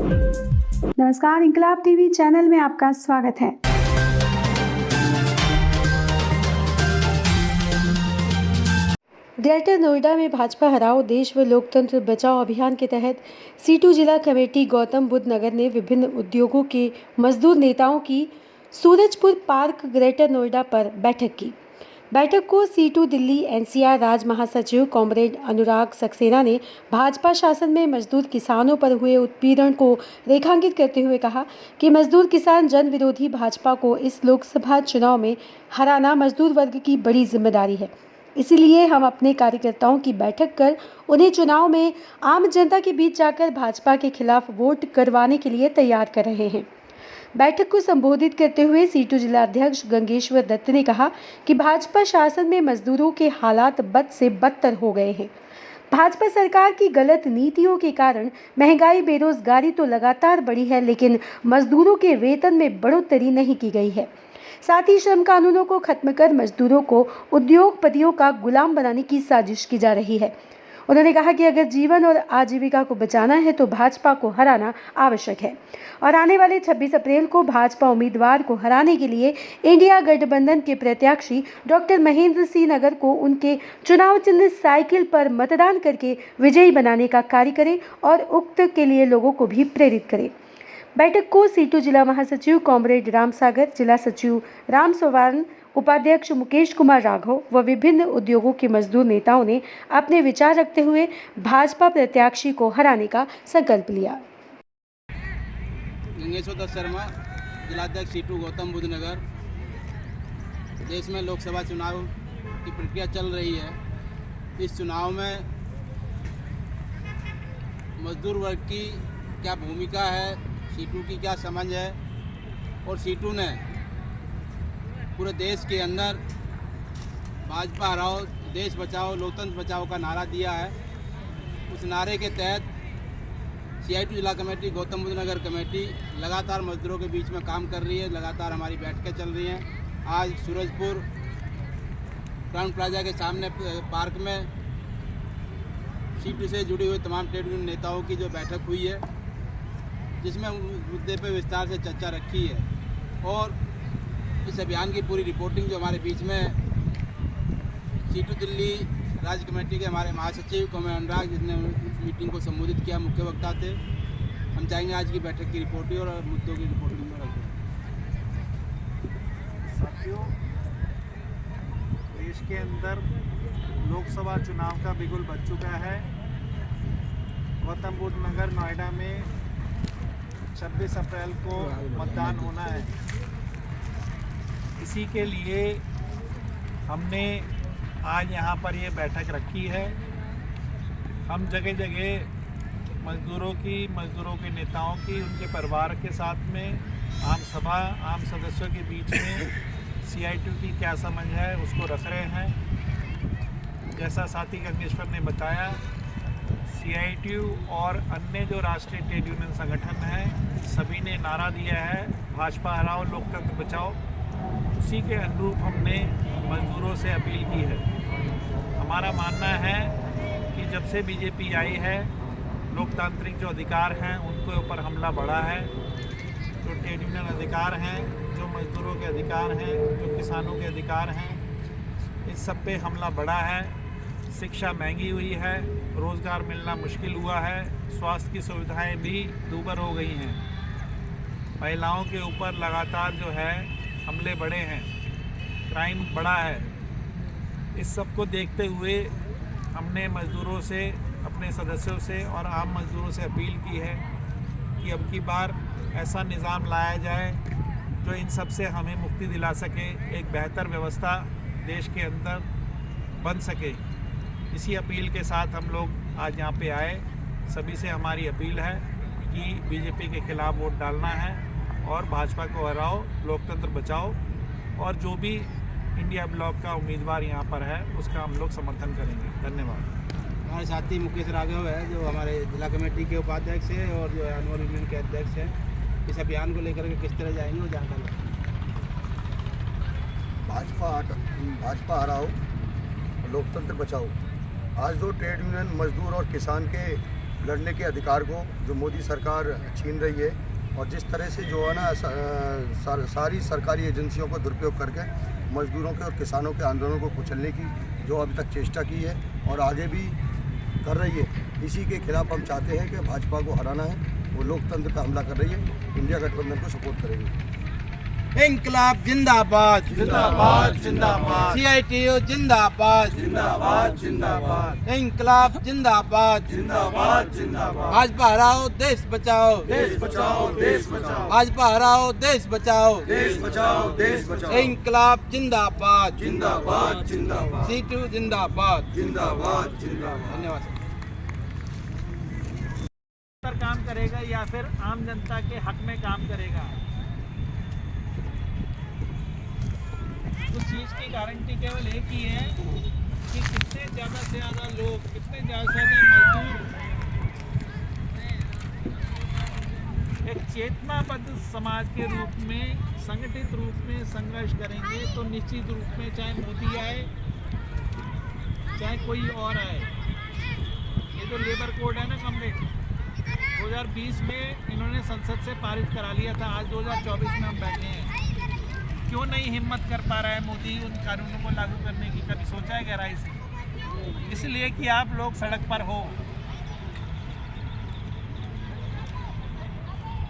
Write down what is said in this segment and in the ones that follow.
नमस्कार, इंकलाब TV channel में आपका स्वागत है। ग्रेटर नोएडा में भाजपा हराओ देश व लोकतंत्र बचाओ अभियान के तहत सीटू जिला कमेटी गौतम बुद्ध नगर ने विभिन्न उद्योगों के मजदूर नेताओं की सूरजपुर पार्क ग्रेटर नोएडा पर बैठक की। बैठक को सीटू दिल्ली एनसीआर राज महासचिव कॉमरेड अनुराग सक्सेना ने भाजपा शासन में मजदूर किसानों पर हुए उत्पीड़न को रेखांकित करते हुए कहा कि मजदूर किसान जन विरोधी भाजपा को इस लोकसभा चुनाव में हराना मजदूर वर्ग की बड़ी जिम्मेदारी है। इसीलिए हम अपने कार्यकर्ताओं की बैठक कर उन्हें चुनाव में आम जनता के बीच जाकर भाजपा के खिलाफ वोट करवाने के लिए तैयार कर रहे हैं। बैठक को संबोधित करते हुए सीटू जिला अध्यक्ष गंगेश्वर दत्त ने कहा कि भाजपा शासन में मजदूरों के हालात बद से बदतर हो गए हैं। भाजपा सरकार की गलत नीतियों के कारण महंगाई बेरोजगारी तो लगातार बढ़ी है, लेकिन मजदूरों के वेतन में बढ़ोतरी नहीं की गई है। साथ ही श्रम कानूनों को खत्म कर मजदूरों को उद्योगपतियों का गुलाम बनाने की साजिश की जा रही है। उन्होंने कहा कि अगर जीवन और आजीविका को बचाना है तो भाजपा को हराना आवश्यक है और आने वाले 26 अप्रैल को भाजपा उम्मीदवार को हराने के लिए इंडिया गठबंधन के प्रत्याशी डॉक्टर महेंद्र सिंह नगर को उनके चुनाव चिन्ह साइकिल पर मतदान करके विजयी बनाने का कार्य करें और उक्त के लिए लोगों को भी प्रेरित करें। बैठक को सीटू जिला महासचिव कॉमरेड राम सागर, जिला सचिव राम सवारण, उपाध्यक्ष मुकेश कुमार राघव व विभिन्न उद्योगों के मजदूर नेताओं ने अपने विचार रखते हुए भाजपा प्रत्याशी को हराने का संकल्प लिया। गंगेश्वर दत्त शर्मा, जिलाध्यक्ष सीटू गौतम बुद्ध नगर। देश में लोकसभा चुनाव की प्रक्रिया चल रही है। इस चुनाव में मजदूर वर्ग की क्या भूमिका है, सीटू की क्या समझ है और सीटू ने पूरे देश के अंदर भाजपा हराओ देश बचाओ लोकतंत्र बचाओ का नारा दिया है। उस नारे के तहत सीआईटी जिला कमेटी गौतम बुद्ध नगर कमेटी लगातार मजदूरों के बीच में काम कर रही है। लगातार हमारी बैठकें चल रही हैं। आज सूरजपुर क्राउन प्लाजा के सामने पार्क में सीटू से जुड़ी हुई तमाम ट्रेड यूनियन नेताओं की जो बैठक हुई है, जिसमें मुद्दे पर विस्तार से चर्चा रखी है और इस अभियान की पूरी रिपोर्टिंग जो हमारे बीच में सीटू दिल्ली राज्य कमेटी के हमारे महासचिव कॉमरेड अनुराग, जिसने मीटिंग को संबोधित किया, मुख्य वक्ता थे। हम चाहेंगे आज की बैठक की रिपोर्टिंग और मुद्दों की रिपोर्टिंग में रखें। साथियों, देश के अंदर लोकसभा चुनाव का बिगुल बज चुका है। गौतम बुद्ध नगर नोएडा में 26 अप्रैल को मतदान होना है। इसी के लिए हमने आज यहाँ पर ये बैठक रखी है। हम जगह जगह मजदूरों के नेताओं की, उनके परिवार के साथ में आम सभा, आम सदस्यों के बीच में सीआईटी की क्या समझ है उसको रख रहे हैं। जैसा साथी गंगेश्वर ने बताया, सीआईटी और अन्य जो राष्ट्रीय ट्रेड यूनियन संगठन हैं, सभी ने नारा दिया है भाजपा हराओ लोकतंत्र बचाओ। उसी के अनुरूप हमने मजदूरों से अपील की है। हमारा मानना है कि जब से बीजेपी आई है, लोकतांत्रिक जो अधिकार हैं उनके ऊपर हमला बढ़ा है। जो ट्रेड यूनियन अधिकार हैं, जो मजदूरों के अधिकार हैं, जो किसानों के अधिकार हैं, इस सब पे हमला बढ़ा है। शिक्षा महंगी हुई है, रोज़गार मिलना मुश्किल हुआ है, स्वास्थ्य की सुविधाएं भी दूभर हो गई हैं। महिलाओं के ऊपर लगातार जो है हमले बढ़े हैं, क्राइम बढ़ा है। इस सब को देखते हुए हमने मजदूरों से, अपने सदस्यों से और आम मजदूरों से अपील की है कि अब की बार ऐसा निज़ाम लाया जाए जो इन सब से हमें मुक्ति दिला सके, एक बेहतर व्यवस्था देश के अंदर बन सके। इसी अपील के साथ हम लोग आज यहाँ पे आए। सभी से हमारी अपील है कि बीजेपी के खिलाफ वोट डालना है और भाजपा को हराओ, लोकतंत्र बचाओ और जो भी इंडिया ब्लॉक का उम्मीदवार यहाँ पर है उसका हम लोग समर्थन करेंगे। धन्यवाद। हमारे साथी मुकेश राघव है, जो हमारे जिला कमेटी के उपाध्यक्ष हैं और जो एनुअल यूनियन के अध्यक्ष हैं। इस अभियान को लेकर के किस तरह जाएंगे वो जानकारी। भाजपा हराओ लोकतंत्र बचाओ। आज जो ट्रेड यूनियन मजदूर और किसान के लड़ने के अधिकार को जो मोदी सरकार छीन रही है और जिस तरह से जो है ना सारी सरकारी एजेंसियों को दुरुपयोग करके मजदूरों के और किसानों के आंदोलन को कुचलने की जो अभी तक चेष्टा की है और आगे भी कर रही है, इसी के खिलाफ हम चाहते हैं कि भाजपा को हराना है। वो लोकतंत्र पर हमला कर रही है, इंडिया गठबंधन को सपोर्ट करेगी। इंकलाब जिंदाबाद जिंदाबाद जिंदाबाद CITU जिंदाबाद जिंदाबाद जिंदाबाद इंकलाब जिंदाबाद जिंदाबाद जिंदाबाद भाजपा हराओ देश बचाओ देश बचाओ देश बचाओ भाजपा हराओ देश बचाओ देश बचाओ देश बचाओ इंकलाब जिंदाबाद जिंदाबाद जिंदाबाद सीटू जिंदाबाद जिंदाबाद जिंदाबाद। धन्यवाद। काम करेगा या फिर आम जनता के हक में काम करेगा? उस चीज़ की गारंटी केवल एक ही है कि कितने ज़्यादा से ज़्यादा लोग, कितने ज़्यादा से ज़्यादा मजदूर एक चेतनाबद्ध समाज के रूप में, संगठित रूप में संघर्ष करेंगे तो निश्चित रूप में चाहे मोदी आए चाहे कोई और आए, ये जो लेबर कोड है ना कॉमरेड, 2020 में इन्होंने संसद से पारित करा लिया था। आज 2024 में हम बैठे हैं। क्यों नहीं हिम्मत कर पा रहा है मोदी उन कानूनों को लागू करने की? कभी सोचा है गहराई से? इसलिए कि आप लोग सड़क पर हो।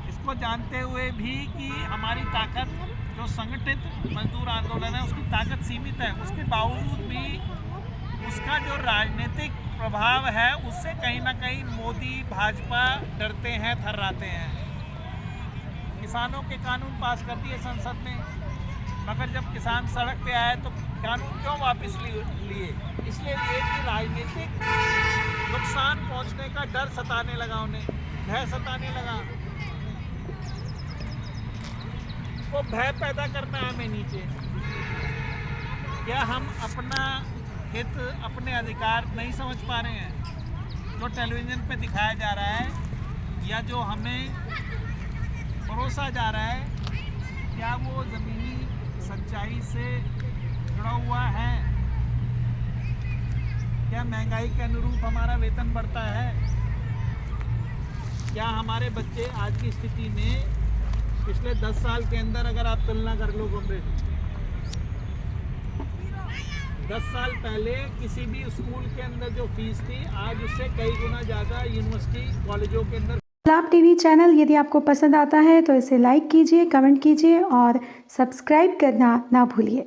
इसको जानते हुए भी कि हमारी ताकत, जो संगठित मजदूर आंदोलन है, उसकी ताकत सीमित है, उसके बावजूद भी उसका जो राजनीतिक प्रभाव है उससे कहीं ना कहीं मोदी भाजपा डरते हैं, थर्राते हैं। किसानों के कानून पास कर दिए संसद में, मगर जब किसान सड़क पे आए तो कानून क्यों वापस लिए? इसलिए लिए कि राजनीतिक नुकसान पहुंचने का डर सताने लगा, उन्हें भय सताने लगा। वो भय पैदा करना है हमें नीचे। क्या हम अपना हित, अपने अधिकार नहीं समझ पा रहे हैं? जो टेलीविज़न पे दिखाया जा रहा है या जो हमें परोसा जा रहा है, क्या वो ज़मीनी सच्चाई से जुड़ा हुआ है? क्या महंगाई के अनुरूप हमारा वेतन बढ़ता है? क्या हमारे बच्चे आज की स्थिति में पिछले 10 साल के अंदर, अगर आप तुलना कर लो कॉमरेड, 10 साल पहले किसी भी स्कूल के अंदर जो फीस थी, आज उससे कई गुना ज़्यादा यूनिवर्सिटी कॉलेजों के अंदर। इंकलाब टीवी चैनल यदि आपको पसंद आता है तो इसे लाइक कीजिए, कमेंट कीजिए और सब्सक्राइब करना ना भूलिए।